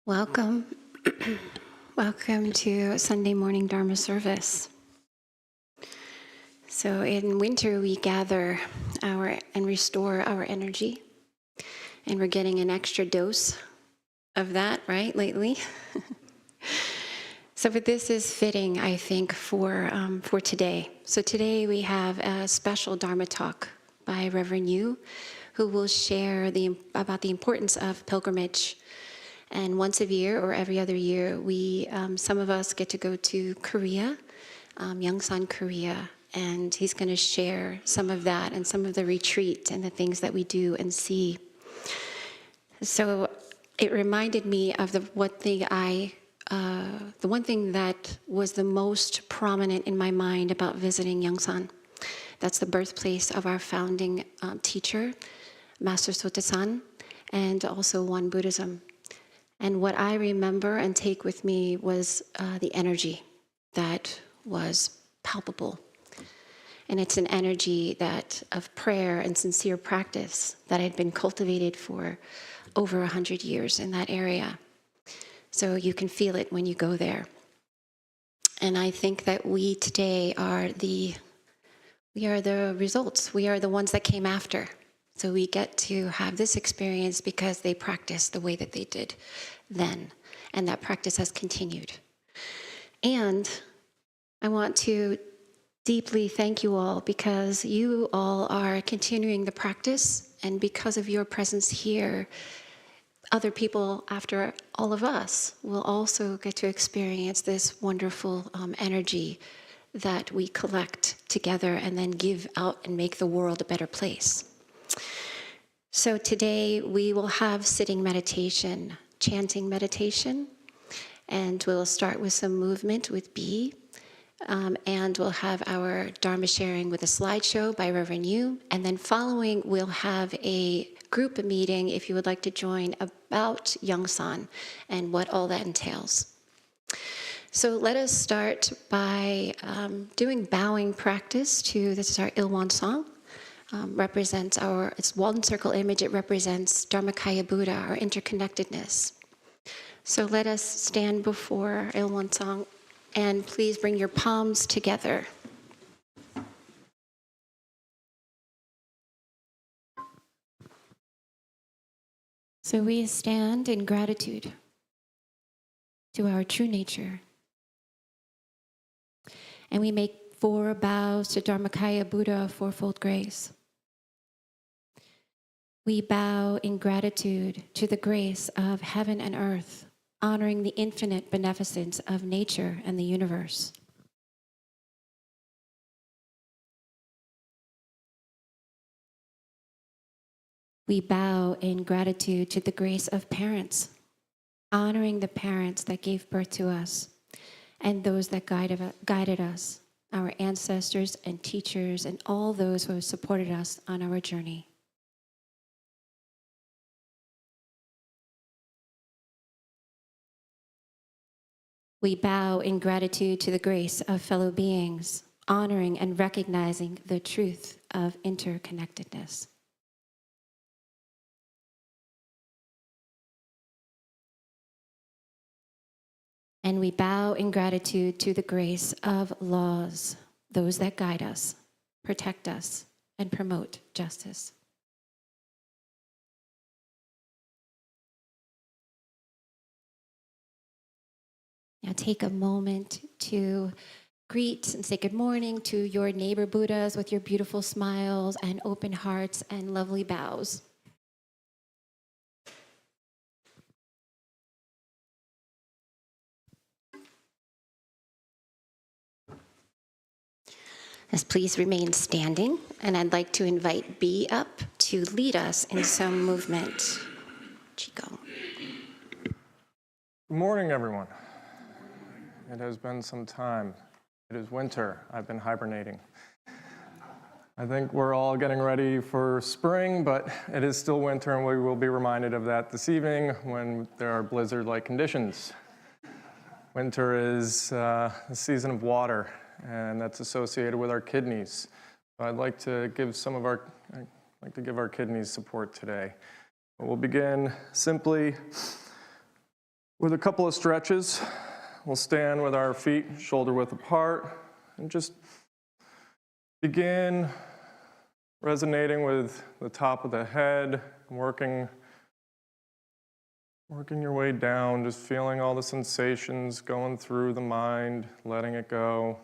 Welcome. Welcome to Sunday morning Dharma service. So in winter, we gather and restore our energy. And we're getting an extra dose of that, right, lately? But this is fitting, I think, for today. So today we have a special Dharma talk by Reverend Yu, who will share about the importance of pilgrimage. And once a year or every other year, some of us get to go to Korea, Yongsan, Korea, and he's going to share some of that and some of the retreat and the things that we do and see. So it reminded me of the one thing that was the most prominent in my mind about visiting Yongsan. That's the birthplace of our founding teacher, Master Sotasan, and also Won Buddhism. And what I remember and take with me was the energy that was palpable. And it's an energy of prayer and sincere practice that had been cultivated for over 100 years in that area. So you can feel it when you go there. And I think that we today are the results. We are the ones that came after. So we get to have this experience because they practiced the way that they did then. And that practice has continued. And I want to deeply thank you all because you all are continuing the practice. And because of your presence here, other people after all of us will also get to experience this wonderful energy that we collect together and then give out and make the world a better place. So today we will have sitting meditation, chanting meditation, and we'll start with some movement with B, and we'll have our Dharma sharing with a slideshow by Reverend Yu, and then following we'll have a group meeting, if you would like to join, about Yongsan and what all that entails. So let us start by doing bowing practice this is our Ilwan song. It's one circle image, it represents Dharmakaya Buddha, our interconnectedness. So let us stand before Ilwan song, and please bring your palms together. So we stand in gratitude to our true nature. And we make 4 bows to Dharmakaya Buddha, fourfold grace. We bow in gratitude to the grace of heaven and earth, honoring the infinite beneficence of nature and the universe. We bow in gratitude to the grace of parents, honoring the parents that gave birth to us and those that guided us, our ancestors and teachers and all those who have supported us on our journey. We bow in gratitude to the grace of fellow beings, honoring and recognizing the truth of interconnectedness. And we bow in gratitude to the grace of laws, those that guide us, protect us, and promote justice. Now take a moment to greet and say good morning to your neighbor Buddhas with your beautiful smiles and open hearts and lovely bows. Yes, please remain standing, and I'd like to invite B up to lead us in some movement. Chico. Good morning, everyone. It has been some time. It is winter. I've been hibernating. I think we're all getting ready for spring, but it is still winter, and we will be reminded of that this evening when there are blizzard-like conditions. Winter is the season of water, and that's associated with our kidneys. So I'd like to give our kidneys support today. We'll begin simply with a couple of stretches. We'll stand with our feet shoulder width apart and just begin resonating with the top of the head, working your way down, just feeling all the sensations going through the mind, letting it go.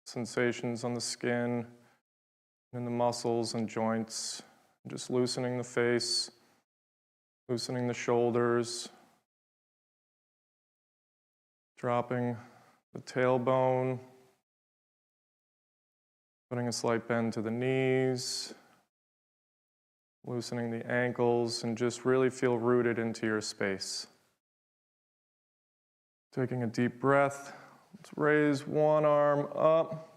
Sensations on the skin, and the muscles and joints, just loosening the face, loosening the shoulders, dropping the tailbone, putting a slight bend to the knees, loosening the ankles, and just really feel rooted into your space. Taking a deep breath, let's raise one arm up,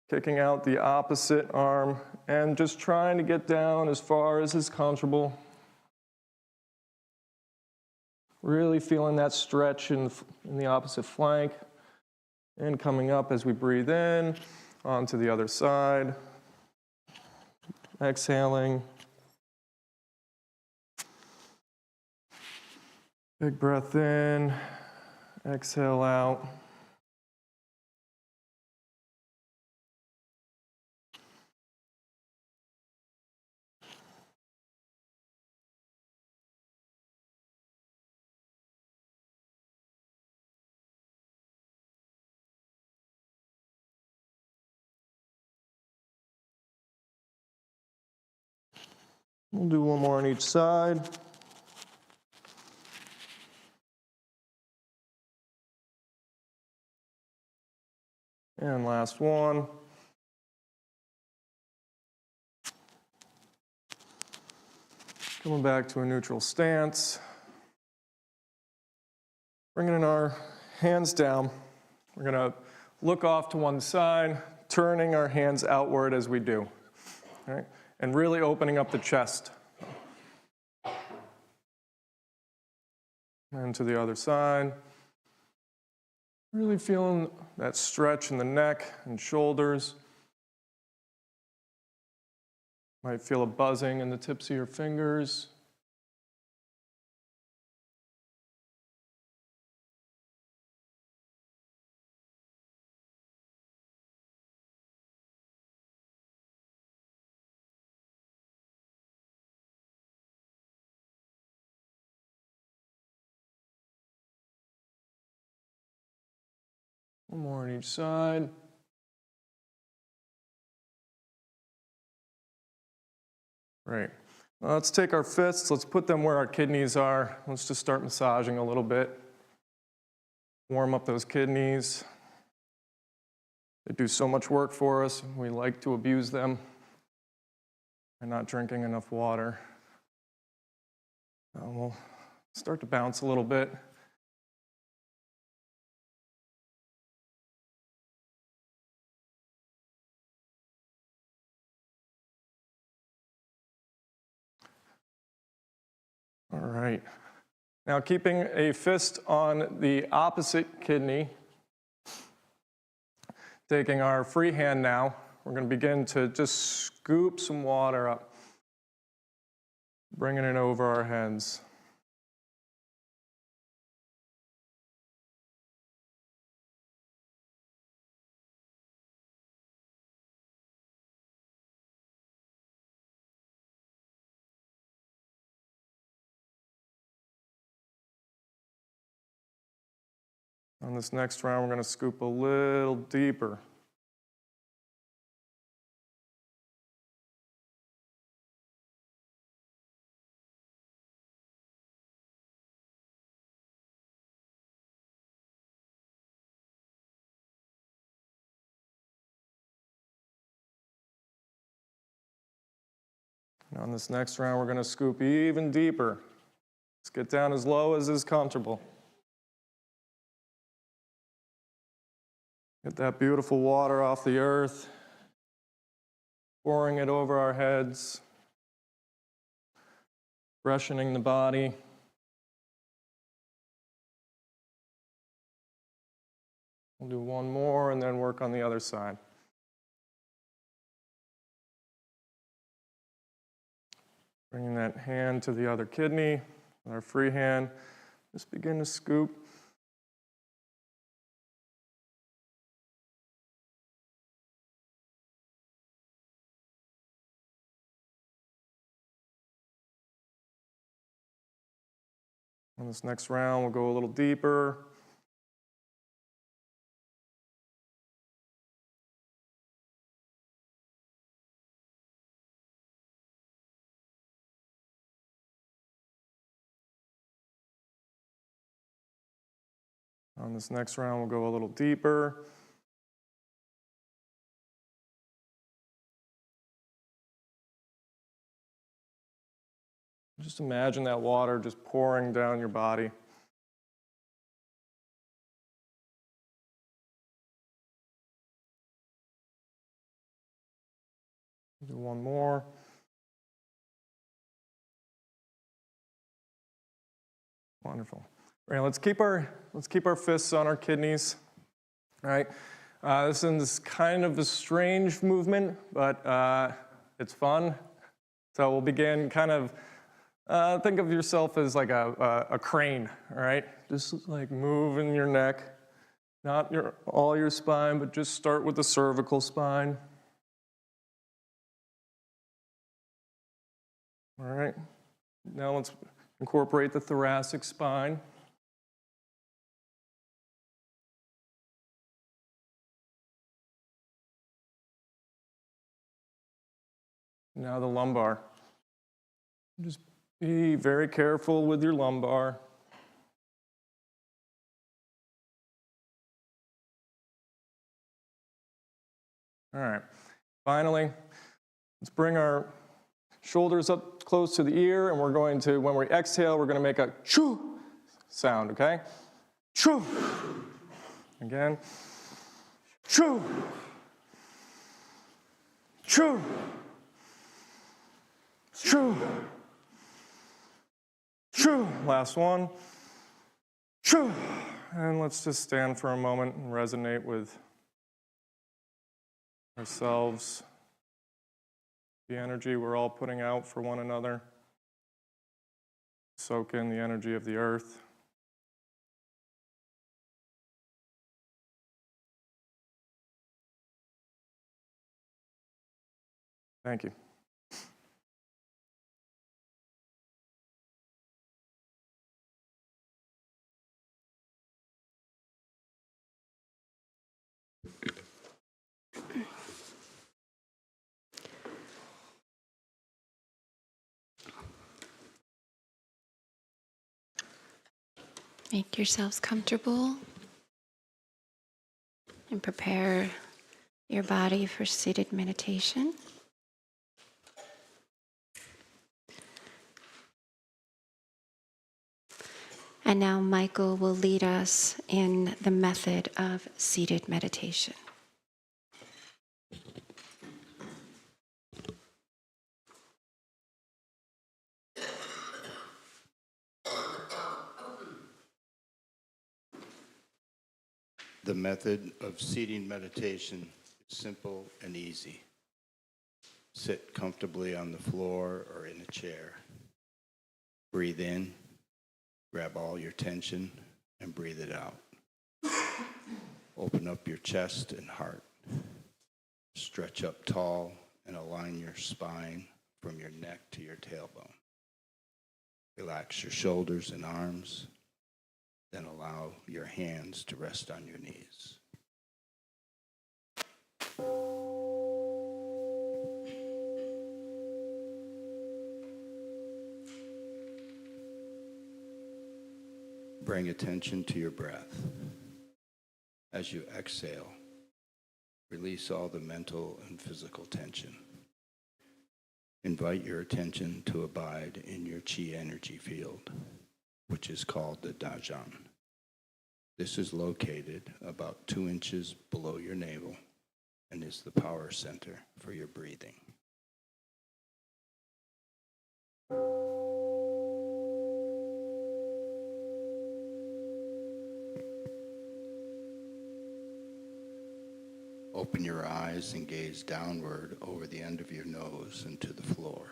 kicking out the opposite arm, and just trying to get down as far as is comfortable. Really feeling that stretch in the opposite flank, and coming up as we breathe in, onto the other side. Exhaling. Big breath in, exhale out. We'll do one more on each side. And last one. Coming back to a neutral stance. Bringing in our hands down. We're going to look off to one side, turning our hands outward as we do. All right? And really opening up the chest. And to the other side. Really feeling that stretch in the neck and shoulders. Might feel a buzzing in the tips of your fingers. One more on each side. Great. Now let's take our fists, let's put them where our kidneys are. Let's just start massaging a little bit. Warm up those kidneys. They do so much work for us. We like to abuse them by not drinking enough water. We'll start to bounce a little bit. All right. Now keeping a fist on the opposite kidney, taking our free hand now, we're going to begin to just scoop some water up, bringing it over our heads. On this next round, we're going to scoop a little deeper. And on this next round, we're going to scoop even deeper. Let's get down as low as is comfortable. Get that beautiful water off the earth, pouring it over our heads, freshening the body. We'll do one more and then work on the other side. Bringing that hand to the other kidney with our free hand. Just begin to scoop. On this next round, we'll go a little deeper. On this next round, we'll go a little deeper. Just imagine that water just pouring down your body. Do one more. Wonderful. All right, let's keep our fists on our kidneys. All right. This is kind of a strange movement, but it's fun. So we'll begin kind of, think of yourself as like a crane, all right? Just like moving your neck, not all your spine, but just start with the cervical spine. All right, now let's incorporate the thoracic spine. Now the lumbar. Just be very careful with your lumbar. All right, finally, let's bring our shoulders up close to the ear, and we're going to, when we exhale, we're going to make a choo sound, okay? Choo. Again. Choo. Choo. Choo. Choo. Last one. Choo. And let's just stand for a moment and resonate with ourselves, the energy we're all putting out for one another. Soak in the energy of the earth. Thank you. Make yourselves comfortable and prepare your body for seated meditation. And now Michael will lead us in the method of seated meditation. The method of seating meditation is simple and easy. Sit comfortably on the floor or in a chair. Breathe in, grab all your tension, and breathe it out. Open up your chest and heart. Stretch up tall and align your spine from your neck to your tailbone. Relax your shoulders and arms. Then allow your hands to rest on your knees. Bring attention to your breath. As you exhale, release all the mental and physical tension. Invite your attention to abide in your chi energy field, which is called the Dajan. This is located about 2 inches below your navel and is the power center for your breathing. Open your eyes and gaze downward over the end of your nose and to the floor.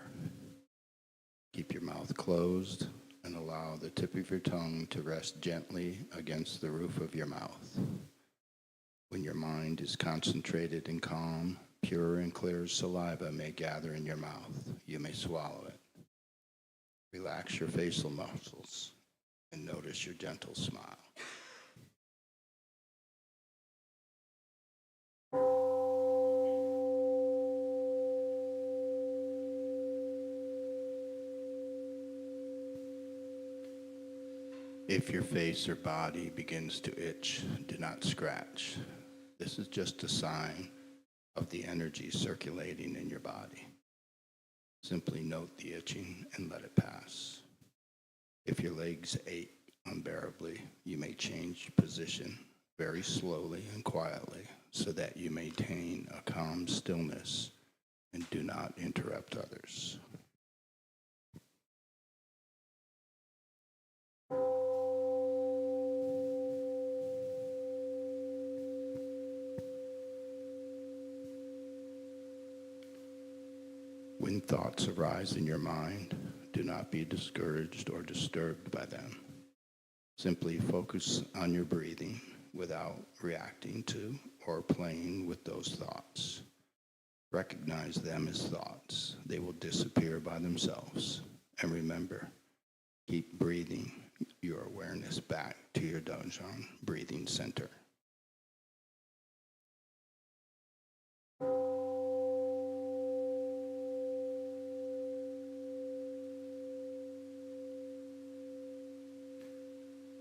Keep your mouth closed and allow the tip of your tongue to rest gently against the roof of your mouth. When your mind is concentrated and calm, pure and clear saliva may gather in your mouth. You may swallow it. Relax your facial muscles and notice your gentle smile. If your face or body begins to itch, do not scratch. This is just a sign of the energy circulating in your body. Simply note the itching and let it pass. If your legs ache unbearably, you may change position very slowly and quietly so that you maintain a calm stillness and do not interrupt others. When thoughts arise in your mind, do not be discouraged or disturbed by them. Simply focus on your breathing without reacting to or playing with those thoughts. Recognize them as thoughts. They will disappear by themselves. And remember, keep breathing your awareness back to your Dojang breathing center.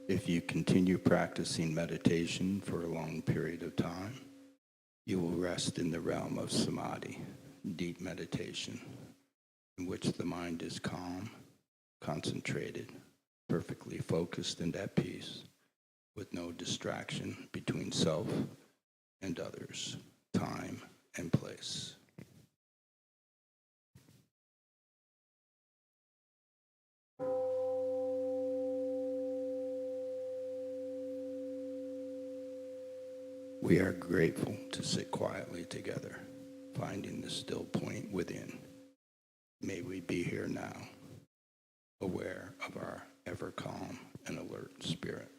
If you continue practicing meditation for a long period of time, you will rest in the realm of samadhi, deep meditation, in which the mind is calm, concentrated, perfectly focused and at peace, with no distraction between self and others, time and place. We are grateful to sit quietly together, finding the still point within. May we be here now, aware of our ever calm and alert spirit.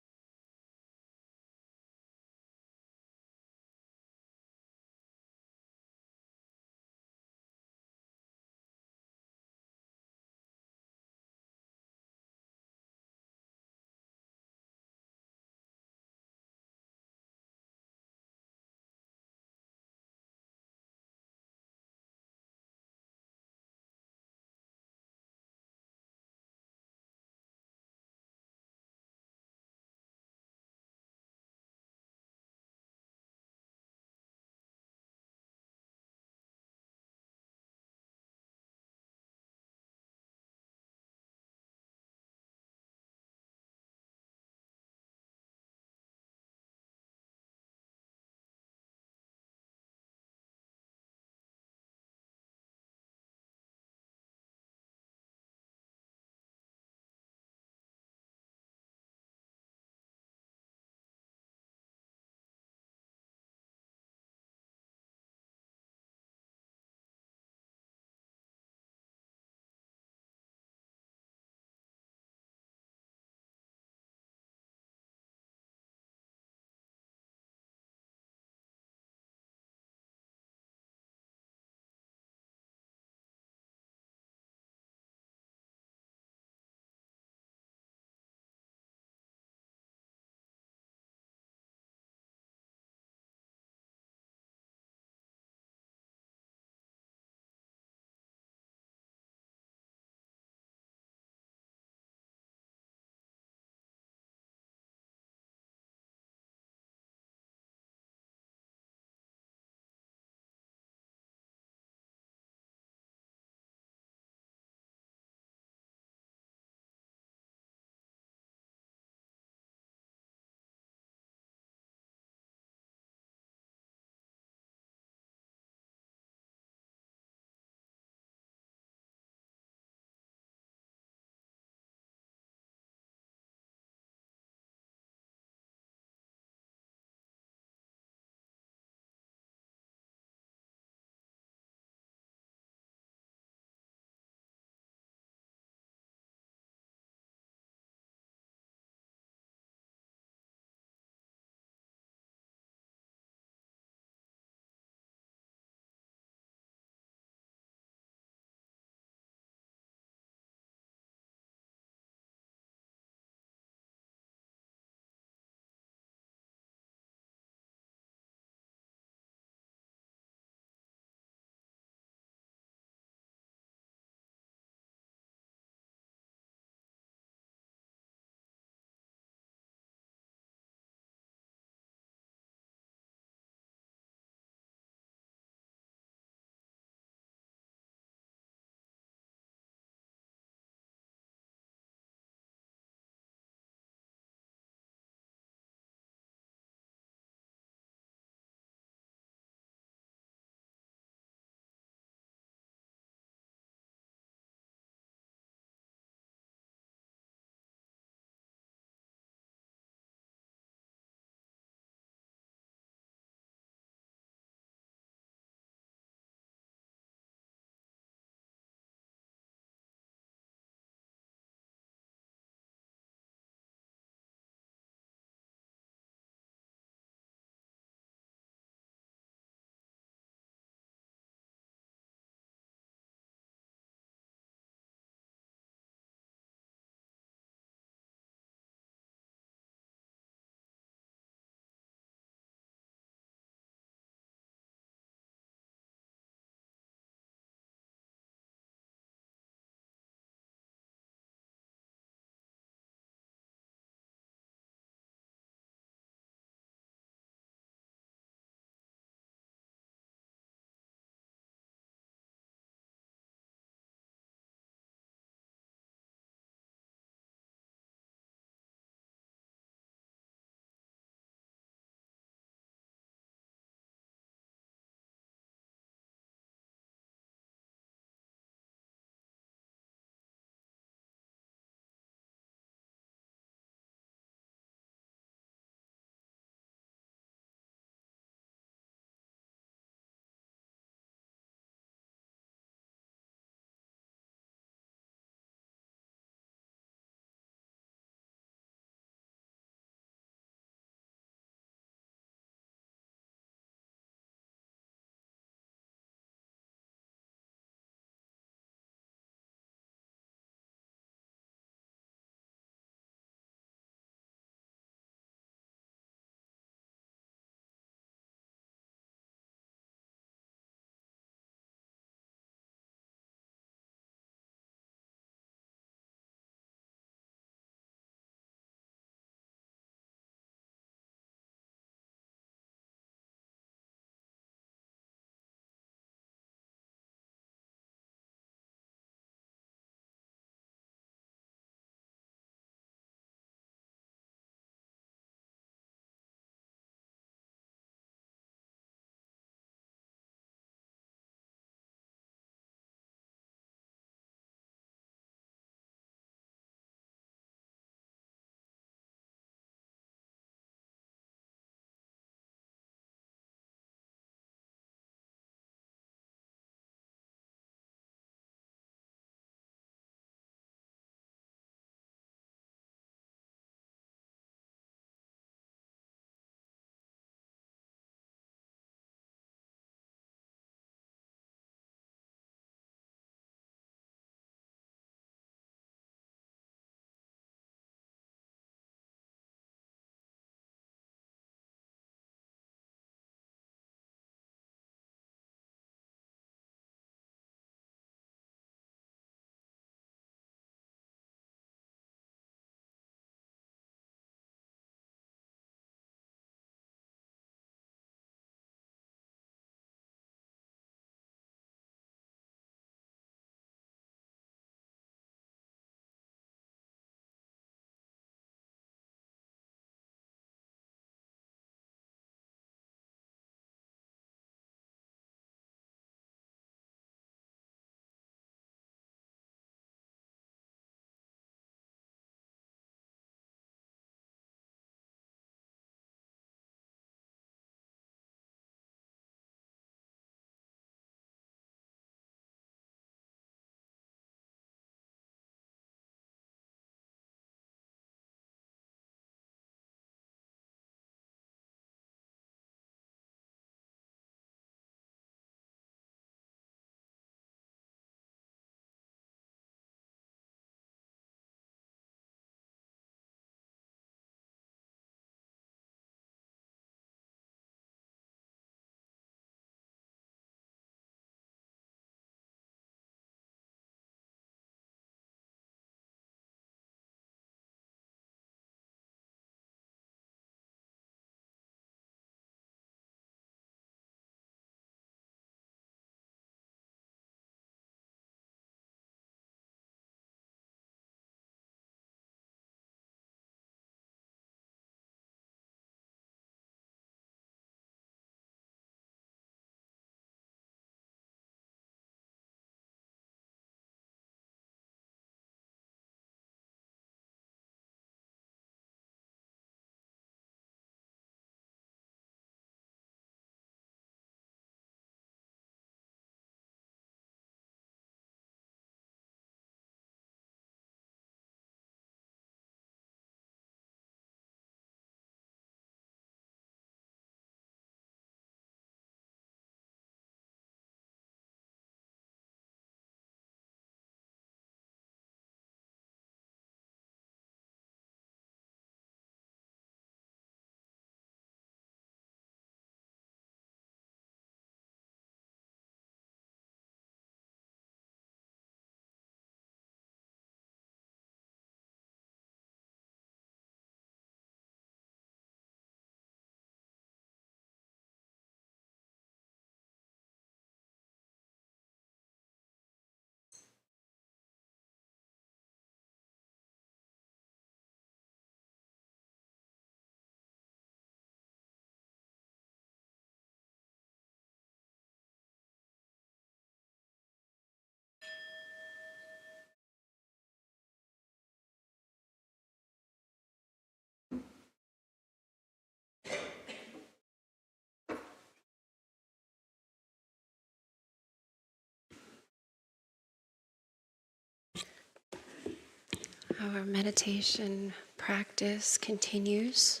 Our meditation practice continues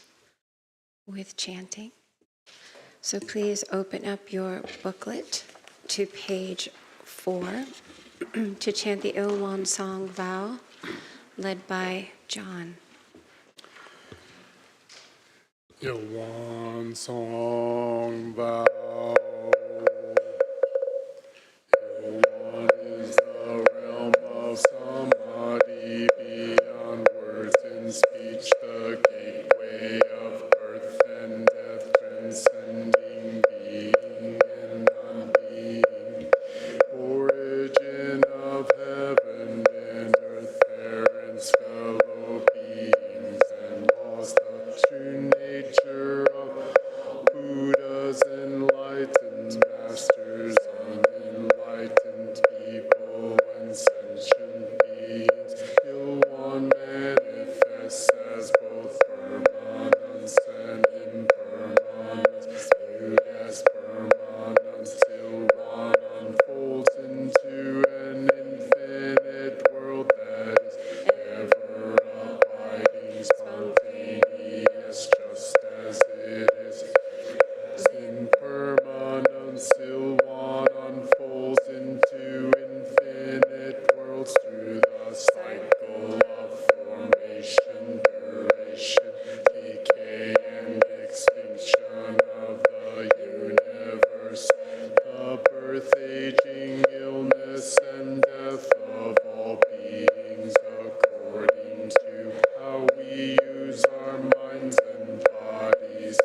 with chanting. So please open up your booklet to page 4 to chant the Ilwan Song vow led by John. Ilwan Song vow. Ilwan is the realm of samadhi beyond words and speech, the gateway of birth and death, transcending being and non-being, origin of heaven and earth, parents, fellow beings, and lost the true nature of Buddhas, enlightened masters, unenlightened people, and sentient beings. Ilwan manifests as both permanence and impermanence, viewed as permanence. Ilwan unfolds into an infinite world that is ever abiding, spontaneous, just as it is. Impermanence, Ilwan unfolds into infinite worlds through the cycle of formation, duration, decay, and extinction of the universe, the birth, aging, illness, and death of all beings, according to how we use our minds and bodies.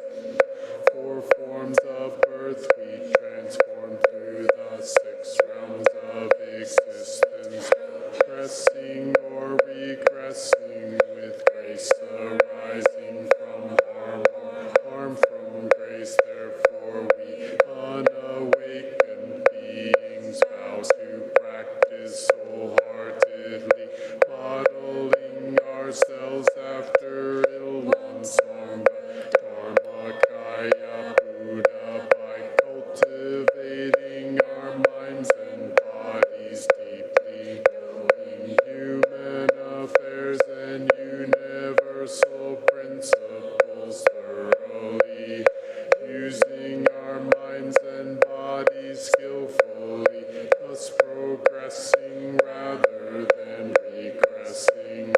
4 forms of birth we transform through the 6 realms of existence, progressing or regressing with grace arising from harm or harm from grace. Therefore we unawakened beings vow to practice wholeheartedly, modeling ourselves after Ilwan Song, Dharma, Buddha, by cultivating our minds and bodies deeply, knowing human affairs and universal principles thoroughly, using our minds and bodies skillfully, thus progressing rather than regressing,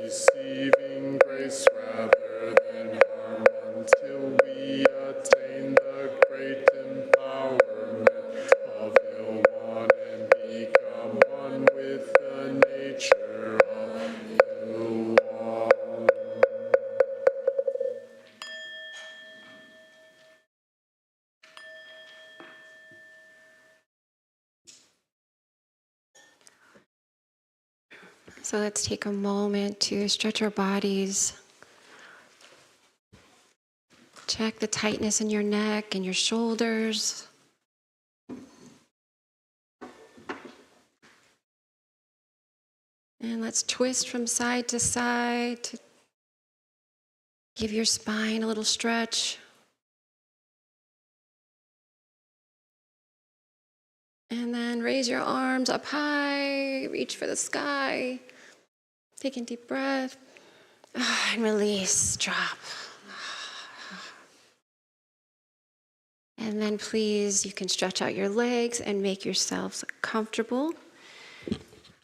receiving grace rather than harm, until we attain the great empowerment of Ilwan and become one with the nature of Ilwan. So let's take a moment to stretch our bodies. Check the tightness in your neck and your shoulders. And let's twist from side to side to give your spine a little stretch. And then raise your arms up high, reach for the sky. Take a deep breath. And release, drop. And then please, you can stretch out your legs and make yourselves comfortable.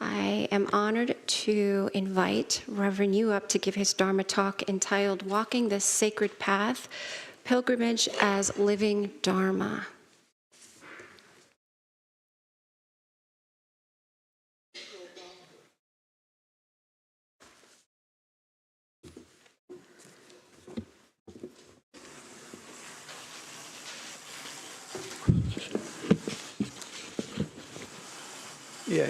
I am honored to invite Reverend Yu up to give his Dharma talk entitled Walking the Sacred Path, Pilgrimage as Living Dharma. Yeah,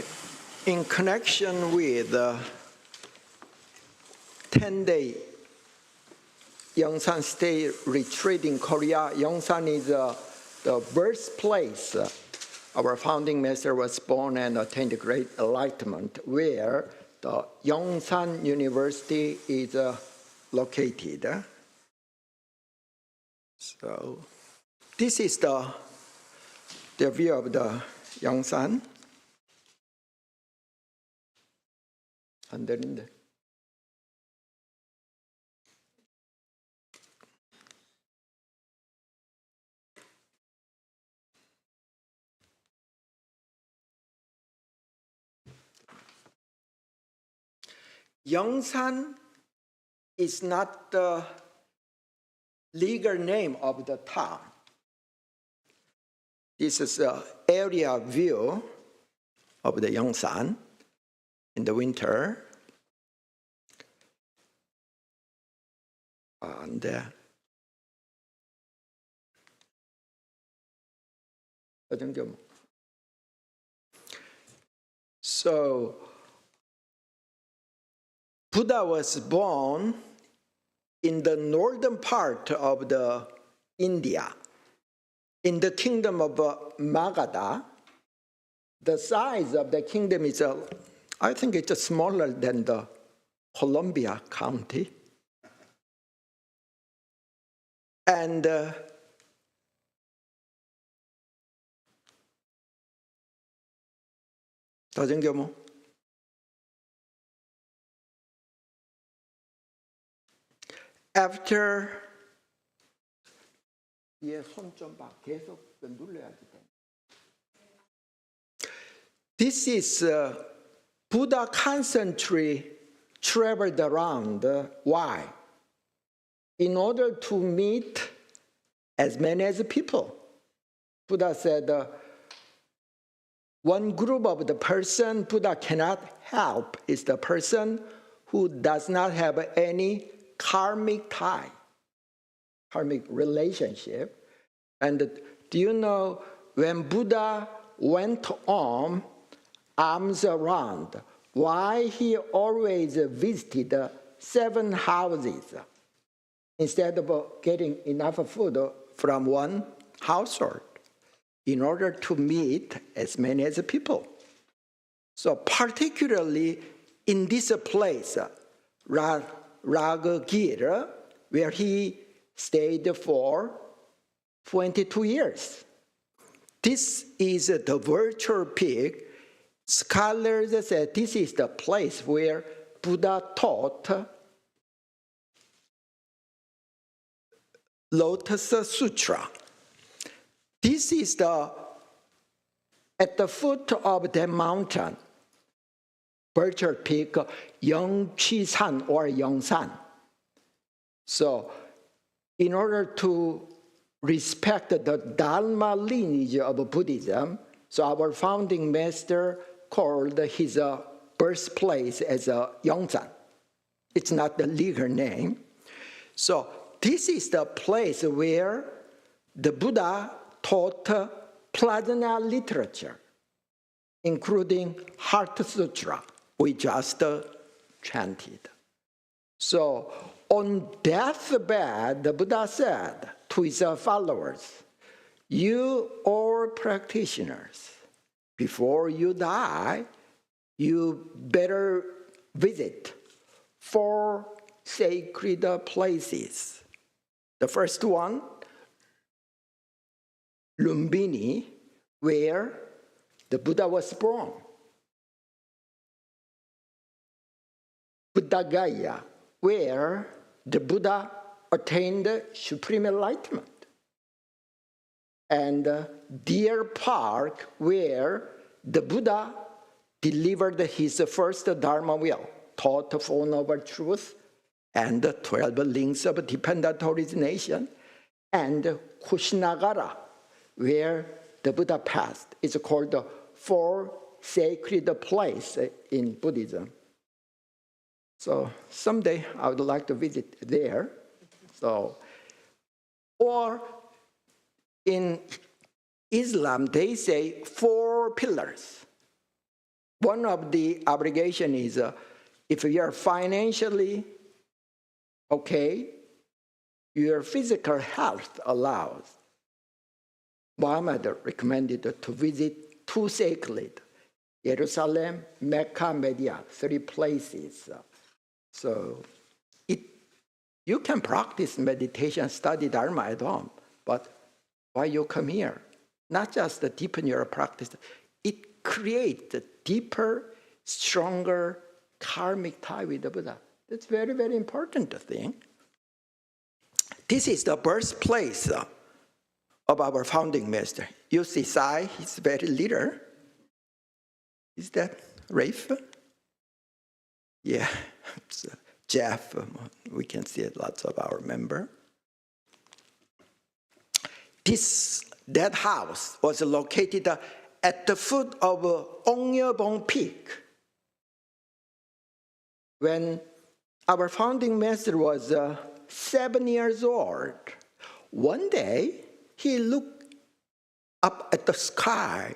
in connection with the 10-day Yongsan State retreat in Korea, Yongsan is the birthplace. Our founding master was born and attained great enlightenment, where the Yongsan University is located. So this is the view of the Yongsan. Underneath. Yongsan is not the legal name of the town. This is an area view of the Yongsan in the winter. And so Buddha was born in the northern part of the India, in the kingdom of Magadha. The size of the kingdom is, I think it's smaller than the Columbia County. And 다정교모. After 계속 눌러야지. This is Buddha constantly traveled around. Why? In order to meet as many as people. Buddha said, one group of the person Buddha cannot help is the person who does not have any karmic tie, karmic relationship. And do you know when Buddha went on arms around, why he always visited 7 houses instead of getting enough food from one household in order to meet as many as people? So particularly in this place, Ragagir, where he stayed for 22 years. This is the virtual peak. Scholars say this is the place where Buddha taught Lotus Sutra. This is at the foot of the mountain, virtual peak, Yongchi-san or Yongsan. So in order to respect the Dharma lineage of Buddhism, so our founding master called his birthplace as Yongsan. It's not the legal name. So this is the place where the Buddha taught Prajna literature, including Heart Sutra, we just chanted. So on deathbed, the Buddha said to his followers, you all practitioners, before you die, you better visit 4 sacred places. The first one, Lumbini, where the Buddha was born. Buddhagaya, where the Buddha attained supreme enlightenment. And Deer Park, where the Buddha delivered his first Dharma will, taught the Four Noble Truths and the 12 links of dependent origination, and Kushinagara, where the Buddha passed. It's called the 4 sacred place in Buddhism. So someday I would like to visit there. So, or in Islam, they say 4 pillars. One of the obligation is if you are financially okay, your physical health allows. Muhammad recommended to visit 2 sacred, Jerusalem, Mecca, Medina, 3 places. So you can practice meditation, study Dharma at home, but why you come here? Not just to deepen your practice, it creates a deeper, stronger karmic tie with the Buddha. That's very, very important thing. This is the birthplace of our founding master. You see Sai, he's very little. Is that Rafe? Yeah. Jeff, we can see lots of our members. That house was located at the foot of Ongyebong Peak. When our founding master was 7 years old, one day he looked up at the sky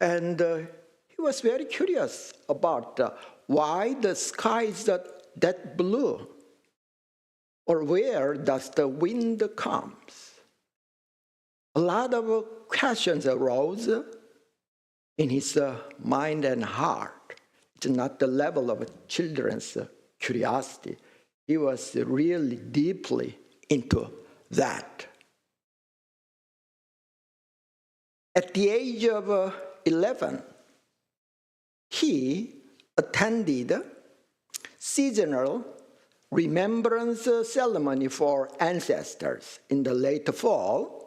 and he was very curious about why the sky is that blue, or where does the wind come. A lot of questions arose in his mind and heart. It's not the level of children's curiosity. He was really deeply into that. At the age of 11, he attended seasonal remembrance ceremony for ancestors in the late fall.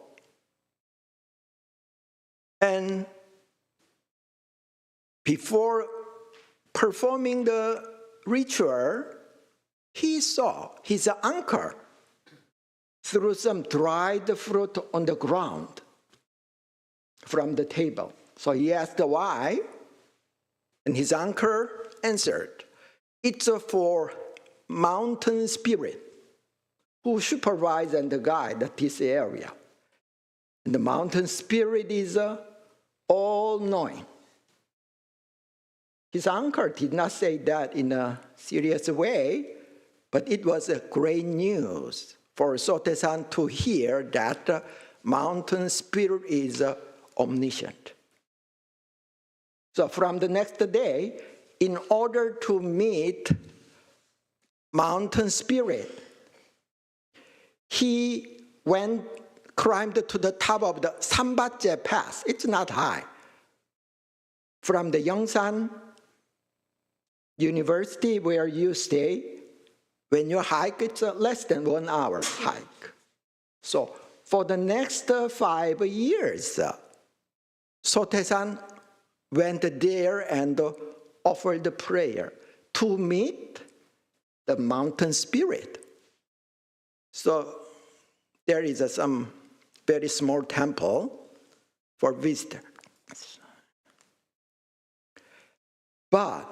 And before performing the ritual, he saw his uncle threw some dried fruit on the ground from the table. So he asked why, and his uncle answered, "It's for mountain spirit who supervise and guide this area. And the mountain spirit is all-knowing." His uncle did not say that in a serious way, but it was a great news for Sote-san to hear that the mountain spirit is omniscient. So from the next day, in order to meet mountain spirit, he climbed to the top of the Sambatje Pass. It's not high. From the Yongsan University where you stay, when you hike, it's less than 1 hour hike. So for the next 5 years, Sote-san went there and offered the prayer to meet the mountain spirit. So there is some very small temple for visitors. But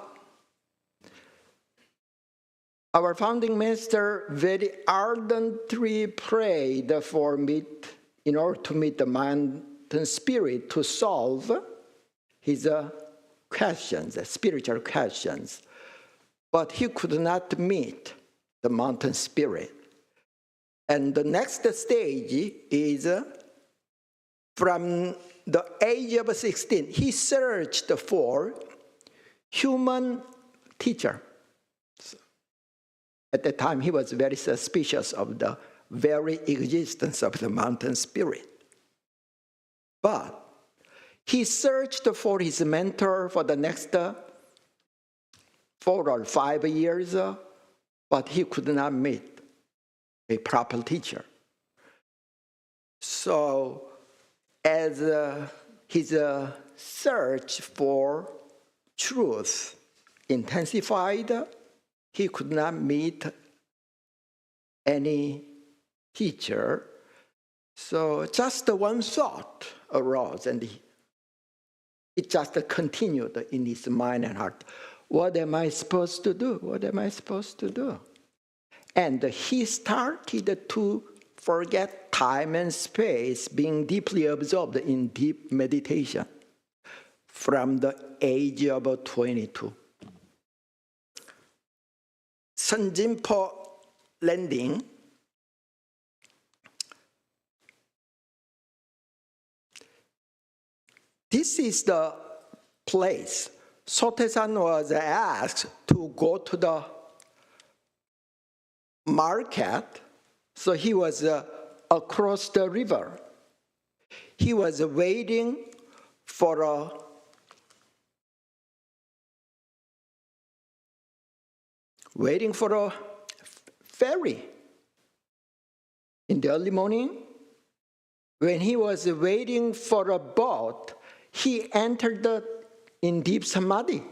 our founding master very ardently prayed in order to meet the mountain spirit to solve his questions, spiritual questions. But he could not meet the mountain spirit. And the next stage is from the age of 16, he searched for human teacher. At the time, he was very suspicious of the very existence of the mountain spirit. But he searched for his mentor for the next 4 or 5 years, but he could not meet a proper teacher. So as his search for truth intensified, he could not meet any teacher. So just one thought arose, and it just continued in his mind and heart. What am I supposed to do? What am I supposed to do? And he started to forget time and space, being deeply absorbed in deep meditation from the age of 22. Sanjinpo landing, this is the place Sote-san was asked to go to the market, so he was across the river. He was waiting for a ferry. In the early morning, when he was waiting for a boat, he entered in deep samadhi.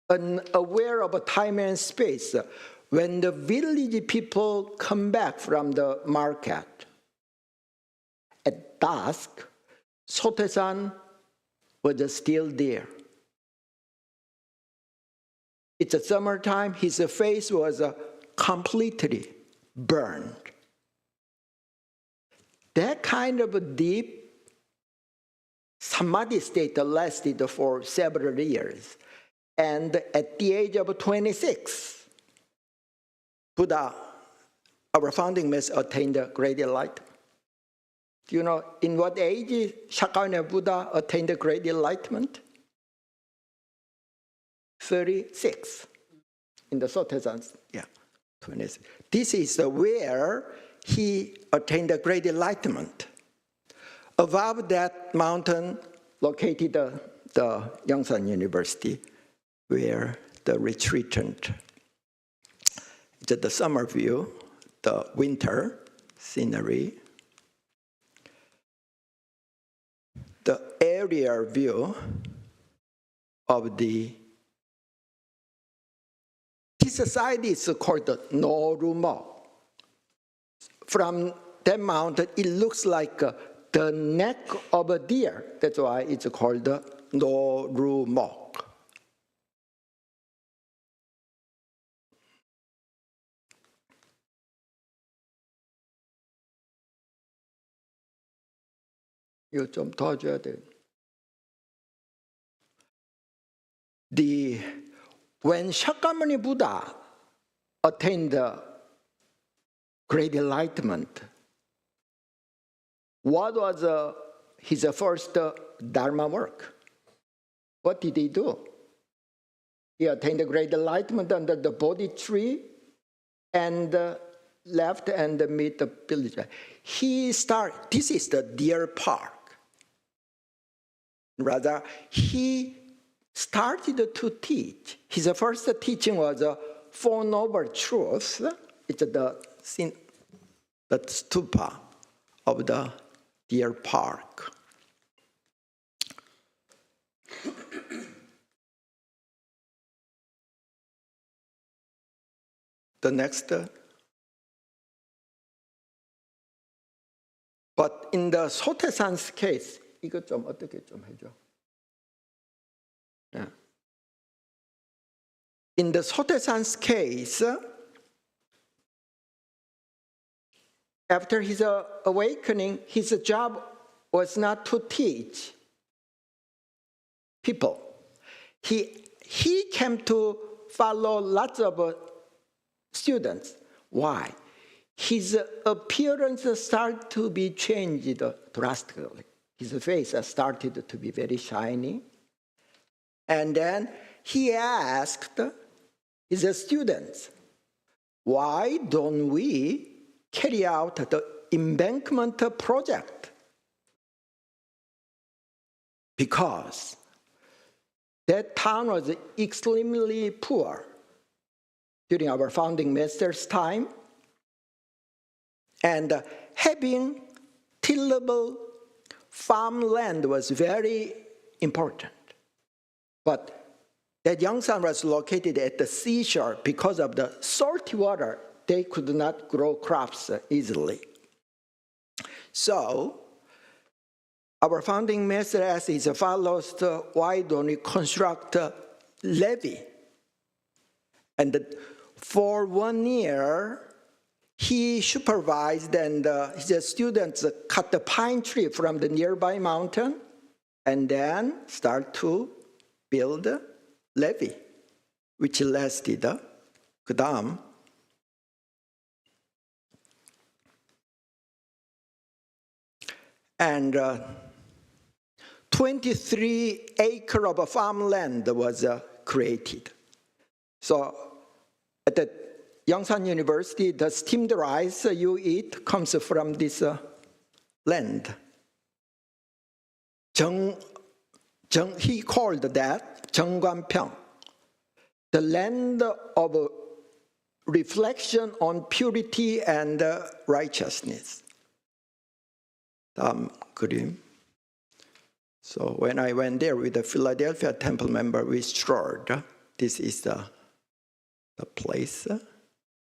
unaware of time and space. When the village people come back from the market at dusk, Sotaesan was still there. It's a summertime, his face was completely burned. That kind of a deep samadhi state lasted for several years. And at the age of 26, Buddha, our founding master, attained great enlightenment. Do you know in what age Shakyamuni Buddha attained great enlightenment? 36. In the Sotaesan, 26. This is where he attained a great enlightenment. Above that mountain, located the Yongsan University, where the retreatant. It's the summer view, the winter scenery, the aerial view of this side is called the Norumo. From that mountain, it looks like the neck of a deer. That's why it's called the Norumo. 이거 좀 도와줘야 돼. When Shakyamuni Buddha attained the great enlightenment, what was his first Dharma work? What did he do? He attained the great enlightenment under the Bodhi tree and left and meet the villager. This is the deer park. Rather, he started to teach. His first teaching was Four Noble Truths. It's the stupa of the deer park. The next. But in the Sotaesan's case, 이거 좀 어떻게 좀 해줘. Yeah. In the Sotaesan's case, after his awakening, his job was not to teach people. He came to follow lots of students. Why? His appearance started to be changed drastically. His face started to be very shiny. And then he asked his students, why don't we carry out the embankment project? Because that town was extremely poor during our founding master's time. And having tillable farmland was very important. But that Yongsan was located at the seashore. Because of the salty water, they could not grow crops easily. So our founding master asked his followers, why don't we construct a levee? And for 1 year, he supervised and his students cut the pine tree from the nearby mountain and then start to build a levee, which lasted 그 다음 and 23 acres of farmland was created. So at the Yongsan University, the steamed rice you eat comes from this land. He called that 정관평, the land of reflection on purity and righteousness. 다음 그림. So when I went there with the Philadelphia temple member, we strolled this is the place.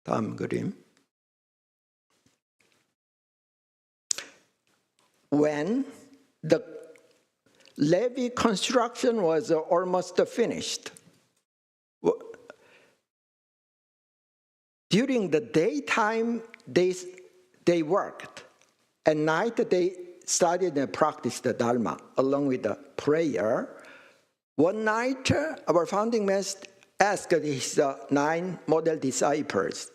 다음 그림. When the levee construction was almost finished, during the daytime, they worked. At night, they studied and practiced the Dharma along with the prayer. One night, our founding master asked his 9 model disciples,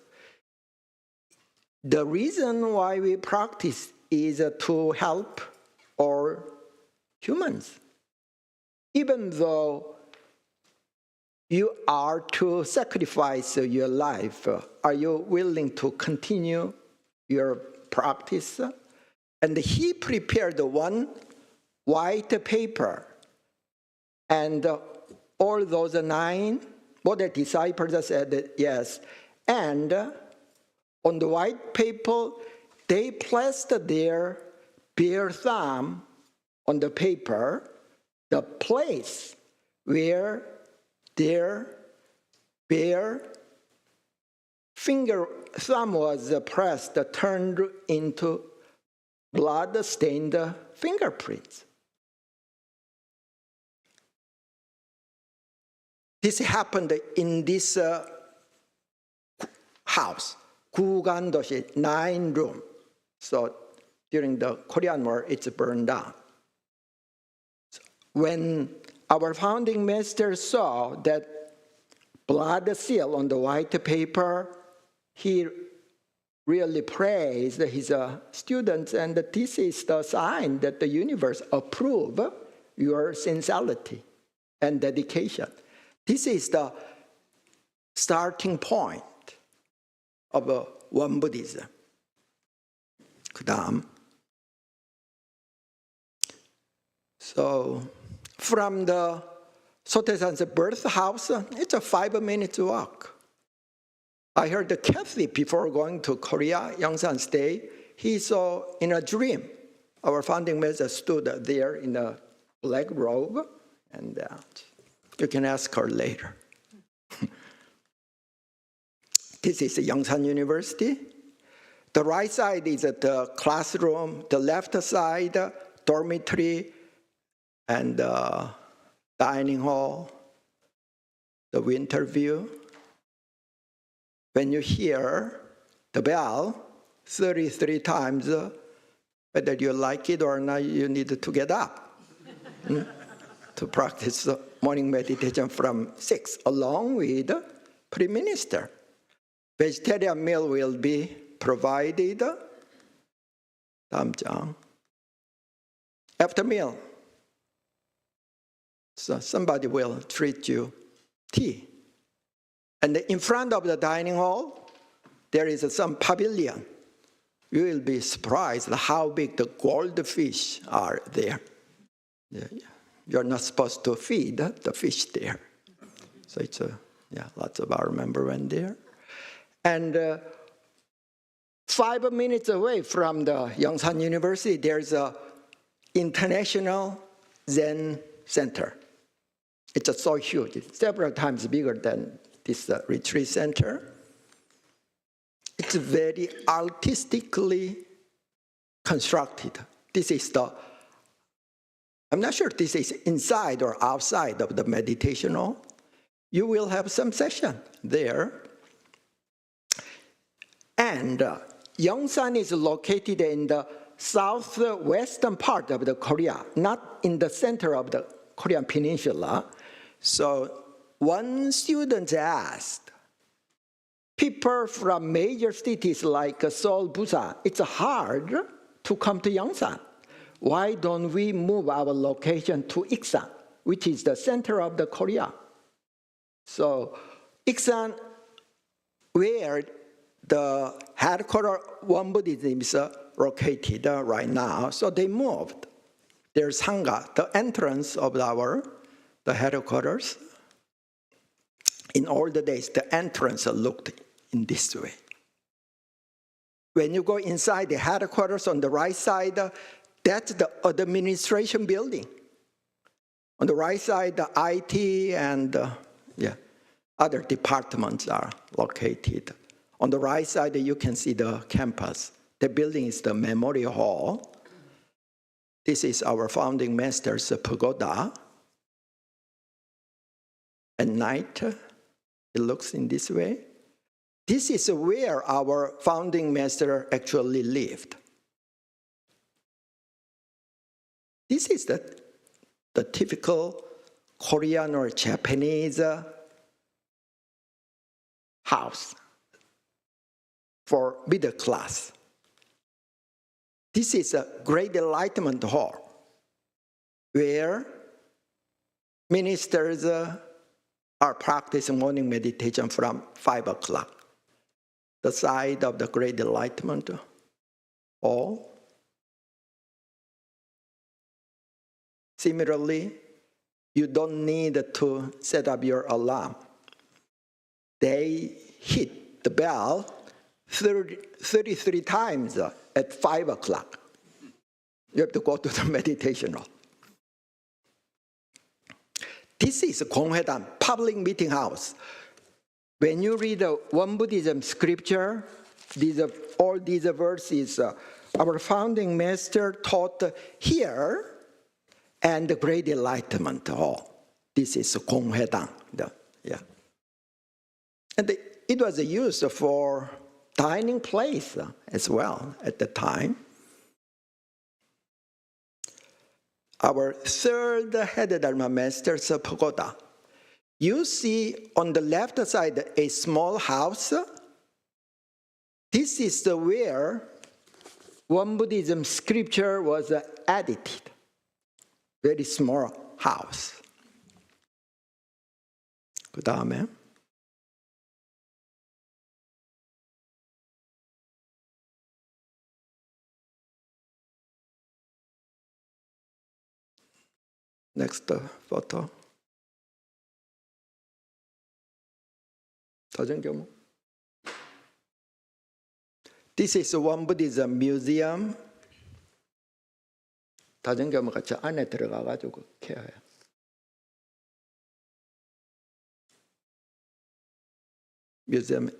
the reason why we practice is to help all humans. Even though you are to sacrifice your life, are you willing to continue your practice? And he prepared one white paper, and all those 9 model disciples said yes. And on the white paper, they placed their bare thumb on the paper, the place where their bare thumb was pressed, turned into blood-stained fingerprints. This happened in this house, 구간도시, 9 room. So during the Korean War, it's burned down. When our founding master saw that blood seal on the white paper, he really praised his students, and this is the sign that the universe approves your sincerity and dedication. This is the starting point of One Buddhism. 그 다음. So from the Sotaesan's birth house, it's a 5 minutes walk. I heard the Kathy before going to Korea, Yongsan's day, he saw in a dream, our founding master stood there in a black robe, and you can ask her later. This is Yongsan University. The right side is the classroom, the left side, dormitory, and dining hall, the winter view. When you hear the bell 33 times, whether you like it or not, you need to get up to practice morning meditation from 6, along with Prime Minister. Vegetarian meal will be provided. 다음 장. After meal, so somebody will treat you tea. And in front of the dining hall, there is some pavilion. You will be surprised how big the goldfish are there. You're not supposed to feed the fish there. So it's lots of our members went there. And 5 minutes away from the Yongsan University, there's an international Zen center. It's so huge. It's several times bigger than this retreat center. It's very artistically constructed. This is I'm not sure if this is inside or outside of the meditation hall. You will have some session there. And Yongsan is located in the southwestern part of the Korea, not in the center of the Korean peninsula. So one student asked, people from major cities like Seoul, Busan, it's hard to come to Yongsan. Why don't we move our location to Iksan, which is the center of the Korea? So Iksan, where the headquarters One Buddhism is located right now, so they moved. There's Sangha, the entrance of the headquarters. In all the days, the entrance looked in this way. When you go inside the headquarters on the right side, that's the administration building. On the right side, the IT and other departments are located. On the right side, you can see the campus. The building is the Memorial Hall. This is our founding master's pagoda. At night, it looks in this way. This is where our founding master actually lived. This is the typical Korean or Japanese house for middle class. This is a Great Enlightenment Hall where ministers are practicing morning meditation from 5 o'clock. The side of the Great Enlightenment Hall. Similarly, you don't need to set up your alarm. They hit the bell 33 times at 5 o'clock. You have to go to the meditation hall. This is Gonghaedan, public meeting house. When you read Won Buddhism scripture, all these verses, our founding master taught here and the Great Enlightenment Hall. This is Gonghaedan. Yeah. And it was used for dining place as well at the time. Our third head Dharma master's pagoda. You see on the left side a small house. This is where Won Buddhism scripture was edited. Very small house. 그 다음에 next photo. 다정교무. This is Won Buddhism Museum. 다정교무가 저 안에 들어가가지고 케어해요. Museum.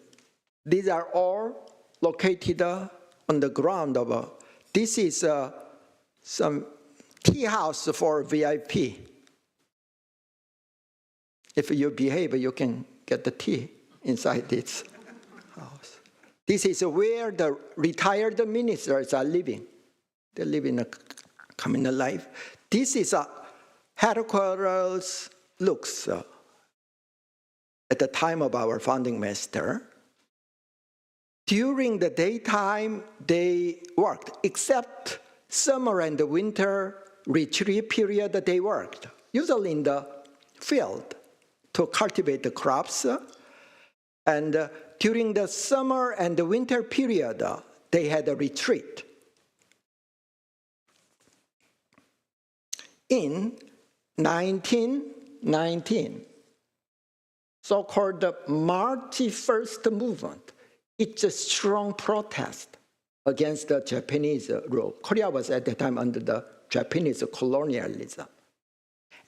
These are all located on the ground of. This is some tea house for VIP. If you behave, you can get the tea inside this house. This is where the retired ministers are living. They live in a communal life. This is a headquarters looks at the time of our founding master. During the daytime, they worked, except summer and the winter retreat period, they worked, usually in the field to cultivate the crops. And during the summer and the winter period, they had a retreat. In 1919, so-called March 1st movement, it's a strong protest against the Japanese rule. Korea was at the time under the Japanese colonialism.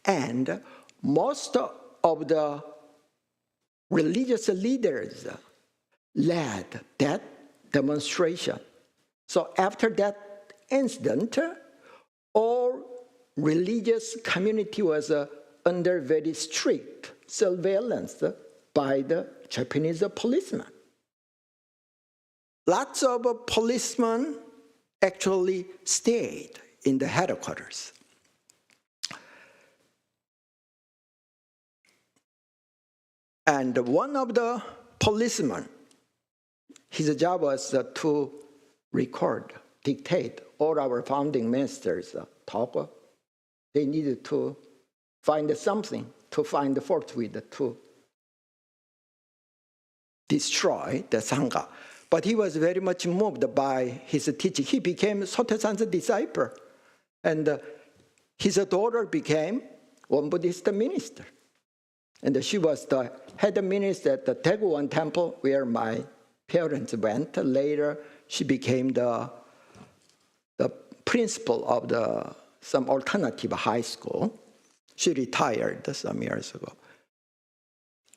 And most of the religious leaders led that demonstration. So after that incident, all religious community was under very strict surveillance by the Japanese policemen. Lots of policemen actually stayed in the headquarters. And one of the policemen, his job was to record, dictate all our founding masters' talk. They needed to find something, to find the fault with, to destroy the Sangha. But he was very much moved by his teaching. He became Sotaesan's disciple. And his daughter became one Buddhist minister. And she was the head minister at the Daeguwon Temple where my parents went. Later, she became the principal of some alternative high school. She retired some years ago.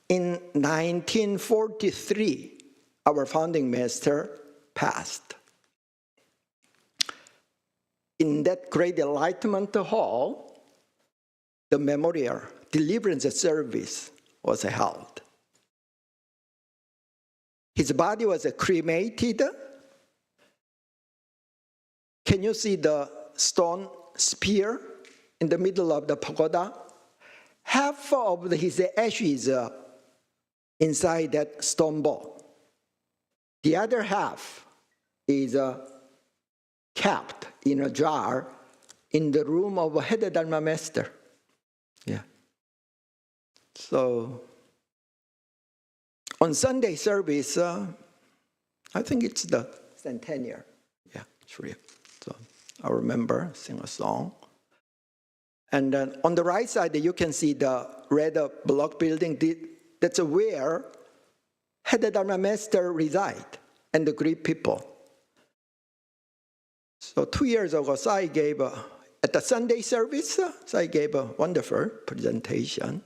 in 1943, our founding master passed. In that great enlightenment hall, the memorial deliverance service was held. His body was cremated. Can you see the stone spear in the middle of the pagoda? Half of his ashes inside that stone ball. The other half is kept in a jar in the room of a head Dharma master. Yeah. So on Sunday service, I think it's the centennial. Yeah, it's real. So I remember sing a song. And then on the right side, you can see the red block building. That's where head Dharma master reside and the Greek people. So 2 years ago, Sai gave, at the Sunday service, Sai gave a wonderful presentation.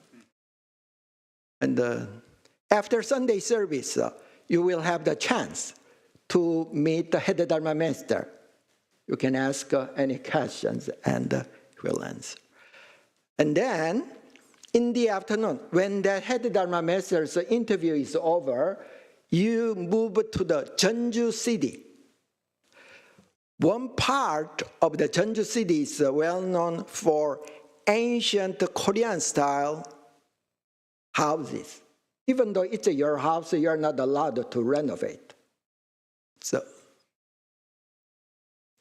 And after Sunday service, you will have the chance to meet the head Dharma master. You can ask any questions and he will answer. And then, in the afternoon, when the head Dharma master's interview is over, you move to the Jeonju city. One part of the Jeonju city is well known for ancient Korean-style houses. Even though it's your house, you're not allowed to renovate. So,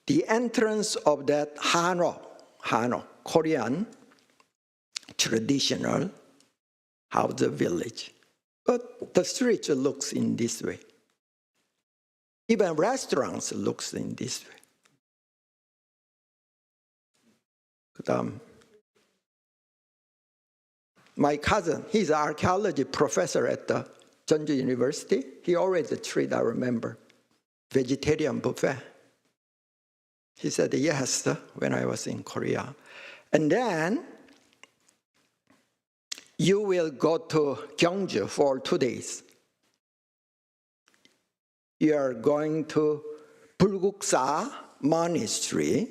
the entrance of that Hano, Korean traditional house village. But the street looks in this way. Even restaurants looks in this way. My cousin, he's an archaeology professor at the Jeonju University. He always treat, I remember, vegetarian buffet. He said yes when I was in Korea. And then you will go to Gyeongju for 2 days. You are going to Bulguksa Monastery.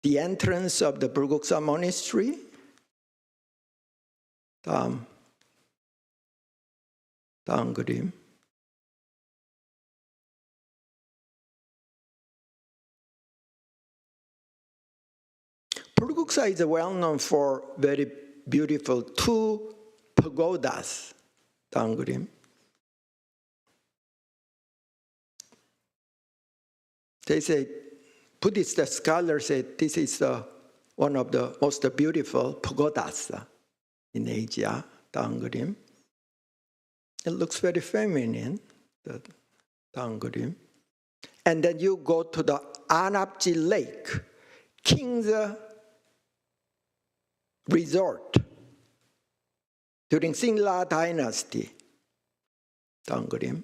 The entrance of the Bulguksa Monastery. 다음 그림. Bulguksa is well known for very beautiful 2 pagodas. 다음 그림. They say, Buddhist scholars say this is one of the most beautiful pagodas in Asia. 다음 그림. It looks very feminine. 다음 그림. And then you go to the Anapji Lake, King's resort during Silla dynasty. 다음 그림.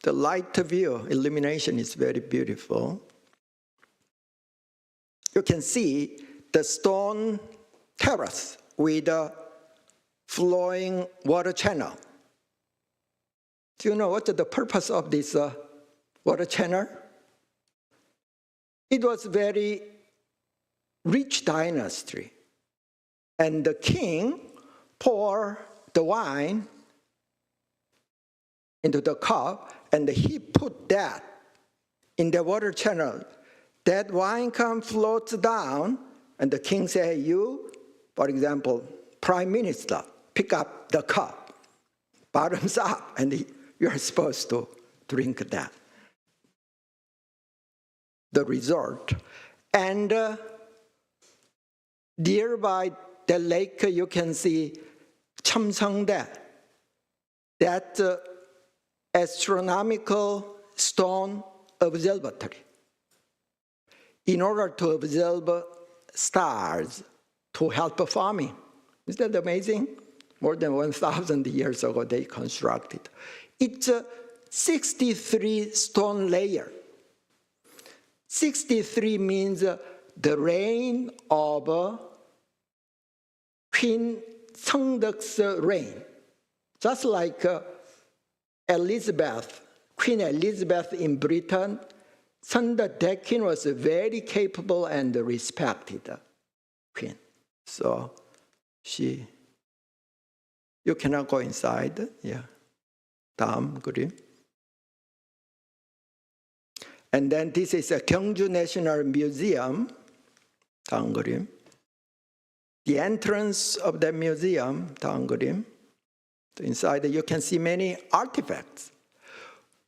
The light view illumination is very beautiful. You can see the stone terrace with a flowing water channel. Do you know what's the purpose of this water channel? It was very rich dynasty. And the king poured the wine into the cup, and he put that in the water channel. That wine cup floats down, and the king said, you, for example, prime minister, pick up the cup, bottoms up, and you're supposed to drink that. The resort. And nearby the lake, you can see Cheomseongdae, that astronomical stone observatory. In order to observe stars to help farming. Isn't that amazing? More than 1,000 years ago, they constructed. It's a 63 stone layer. 63 means the reign of Queen 성덕's reign, just like Elizabeth, Queen Elizabeth in Britain, Sunda Deakin was a very capable and respected queen. So you cannot go inside. Yeah. 다음 그림. And then this is a Gyeongju National Museum. 다음 그림. The entrance of the museum. 다음 그림. Inside you can see many artifacts.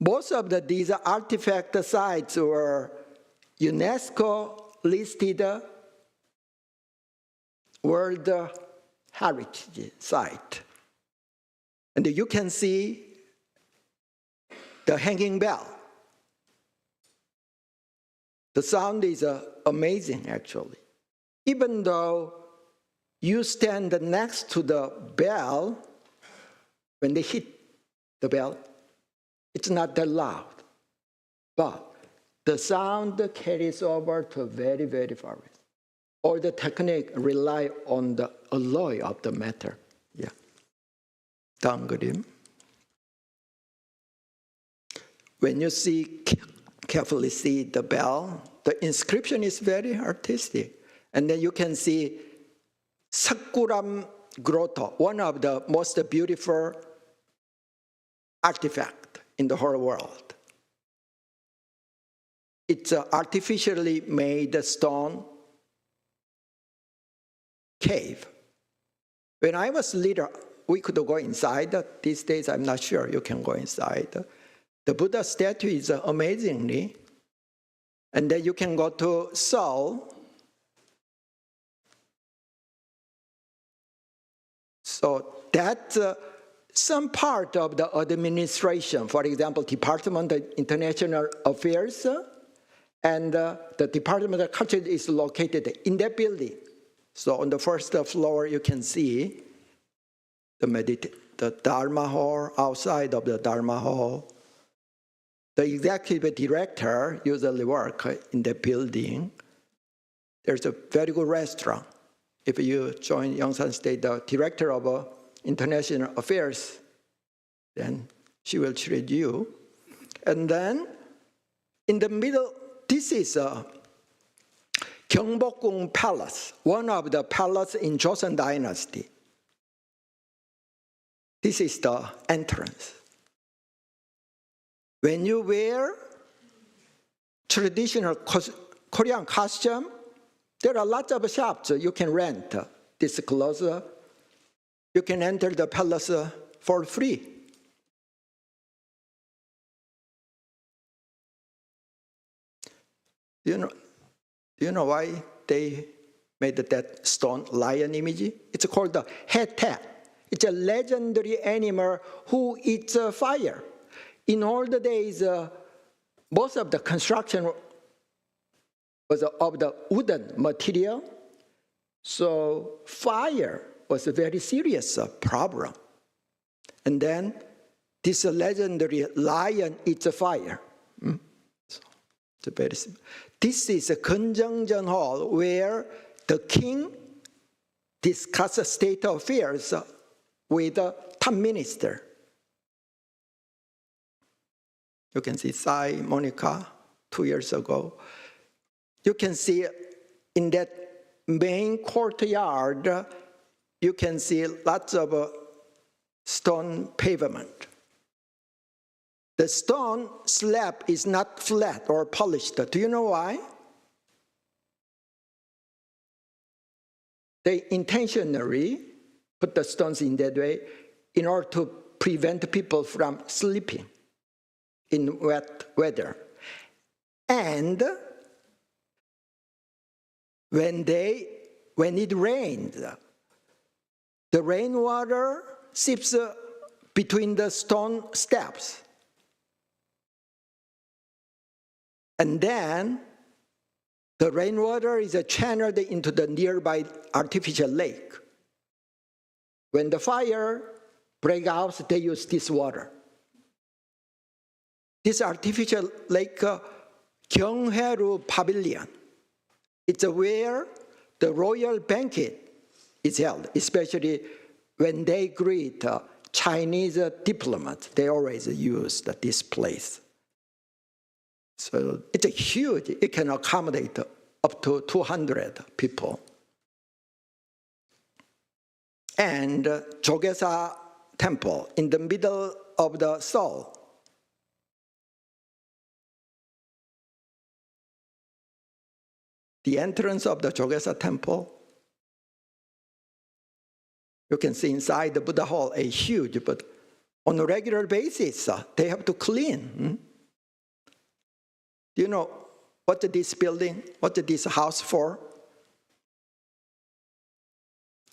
Most of these artifact sites were UNESCO listed World Heritage Site. And you can see the hanging bell. The sound is amazing, actually. Even though you stand next to the bell, when they hit the bell, it's not that loud. But the sound carries over to very, very far away. All the technique rely on the alloy of the matter. Yeah. 다음 그림. When you carefully see the bell, the inscription is very artistic. And then you can see Sakuram Grotto, one of the most beautiful artifact in the whole world. It's an artificially made stone cave. When I was little, we could go inside. These days, I'm not sure you can go inside. The Buddha statue is amazingly. And then you can go to Seoul. So that's some part of the administration. For example, Department of International Affairs and the Department of Culture is located in that building. So on the first floor, you can see the Dharma hall, outside of the Dharma hall. The executive director usually works in the building. There's a very good restaurant. If you join Yongsan State, the director of International Affairs, then she will treat you. And then in the middle, this is Gyeongbokgung Palace, one of the palaces in Joseon Dynasty. This is the entrance. When you wear traditional Korean costume, there are lots of shops you can rent this clothes. You can enter the palace for free. Do you know why they made that stone lion image? It's called the hete. It's a legendary animal who eats fire. In old days, most of the construction was of the wooden material, so fire was a very serious problem. And then this legendary lion eats fire. So it's very simple. This is a Geunjeongjeon Hall where the king discusses state affairs with the top minister. You can see Sai Monica 2 years ago. You can see in that main courtyard, you can see lots of stone pavement. The stone slab is not flat or polished. Do you know why? They intentionally put the stones in that way in order to prevent people from sleeping in wet weather. And when it rains, the rainwater seeps between the stone steps. And then the rainwater is channeled into the nearby artificial lake. When the fire breaks out, they use this water. This artificial lake, Gyeonghaeru Pavilion, it's where the royal banquet is held, especially when they greet Chinese diplomats, they always use this place. So it's a huge, it can accommodate up to 200 people. And Jogesa Temple in the middle of the Seoul. The entrance of the Jogesa Temple, you can see inside the Buddha Hall, a huge, but on a regular basis, they have to clean. Do you know what this building, what this house for?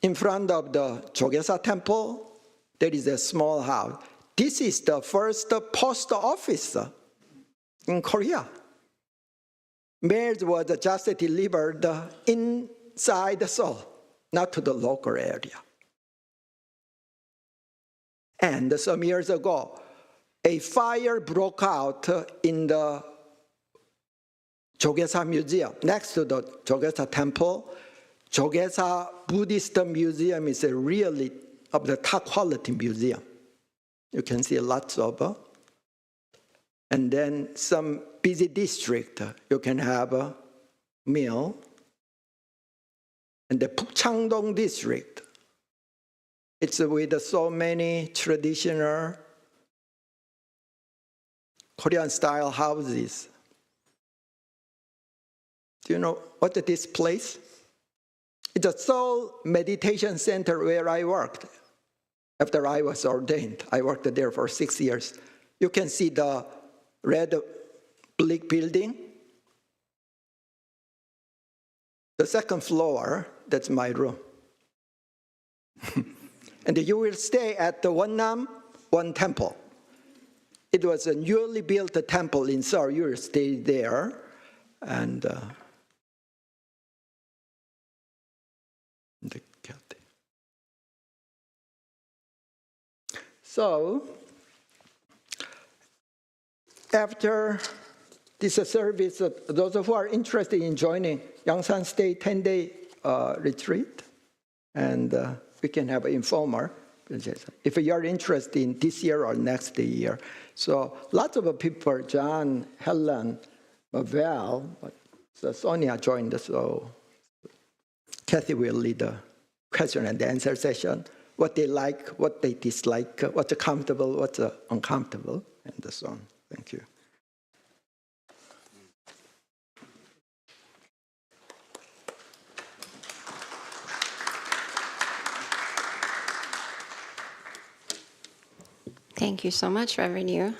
In front of the Jogesa Temple, there is a small house. This is the first post office in Korea. Mails was just delivered inside Seoul, not to the local area. And some years ago, a fire broke out in the Jogesa Museum, next to the Jogesa Temple. Jogesa Buddhist Museum is a really of the top quality museum. You can see lots of, and then some busy district, you can have a meal. And the Pukchangdong district, it's with so many traditional Korean style houses. Do you know what is this place? It's a Seoul meditation center where I worked. After I was ordained, I worked there for 6 years. You can see the red brick building. The second floor, that's my room. And you will stay at the Wonnam One Temple. It was a newly built temple in Seoul. You will stay there. And so, after this service, those who are interested in joining Yangsan State 10-day retreat, and we can have an informer, if you are interested in this year or next year. So lots of people, John, Helen, Val, so Sonia joined, so Kathy will lead the question and answer session. What they like, what they dislike, what's comfortable, what's uncomfortable, and so on. Thank you. Thank you so much, Reverend Yu.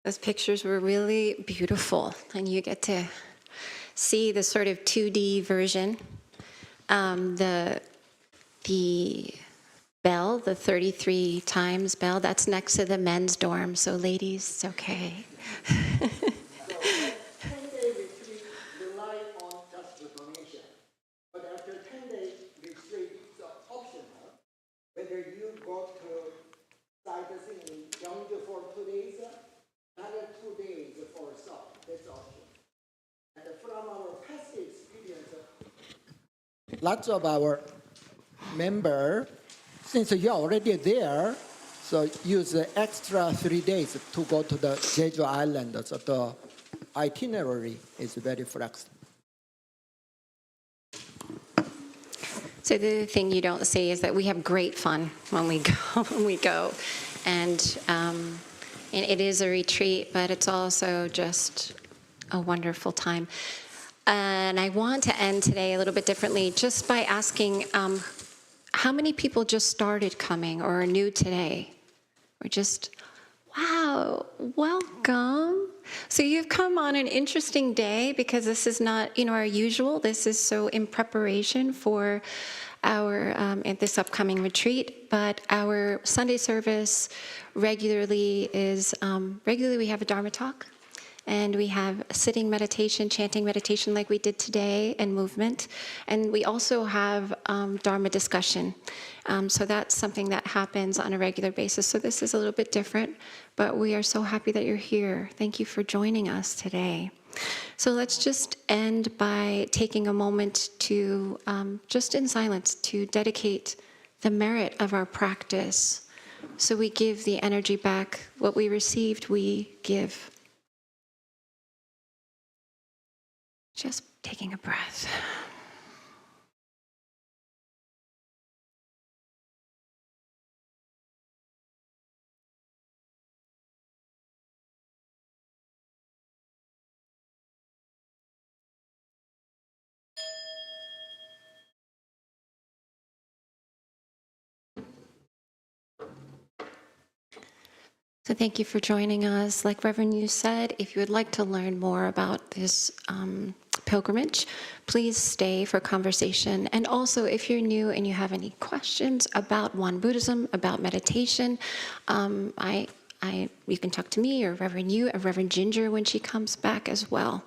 Those pictures were really beautiful, and you get to see the sort of 2D version. The bell, the 33 times bell, that's next to the men's dorm. So ladies, it's okay. So 10-day retreat rely on just the donation. But after 10-day retreat, it's optional. Whether you go to sightseeing in Gyeongju for 2 days, another 2 days for Seoul. That's optional. And from our past experience, lots of our members, since you're already there, so use the extra 3 days to go to the Jeju Island. So the itinerary is very flexible. So the thing you don't say is that we have great fun when we go. And it is a retreat, but it's also just a wonderful time. And I want to end today a little bit differently, just by asking how many people just started coming or are new today? Or just, wow, welcome. So you've come on an interesting day, because this is not, our usual. This is so in preparation for our this upcoming retreat. But our Sunday service regularly we have a Dharma talk. And we have sitting meditation, chanting meditation like we did today, and movement. And we also have Dharma discussion. So that's something that happens on a regular basis. So this is a little bit different, but we are so happy that you're here. Thank you for joining us today. So let's just end by taking a moment to, just in silence, to dedicate the merit of our practice. So we give the energy back. What we received, we give. Just taking a breath. So thank you for joining us. Like Reverend Yu said, if you would like to learn more about this pilgrimage, please stay for conversation. And also, if you're new and you have any questions about Won Buddhism, about meditation, you can talk to me or Reverend Yu or Reverend Ginger when she comes back as well.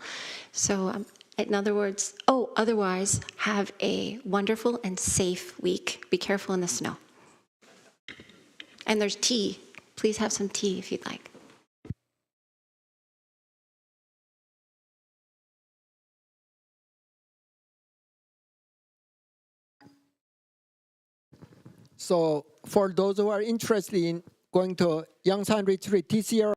So in other words, otherwise, have a wonderful and safe week. Be careful in the snow. And there's tea. Please have some tea if you'd like. So for those who are interested in going to Yangsan Retreat this year,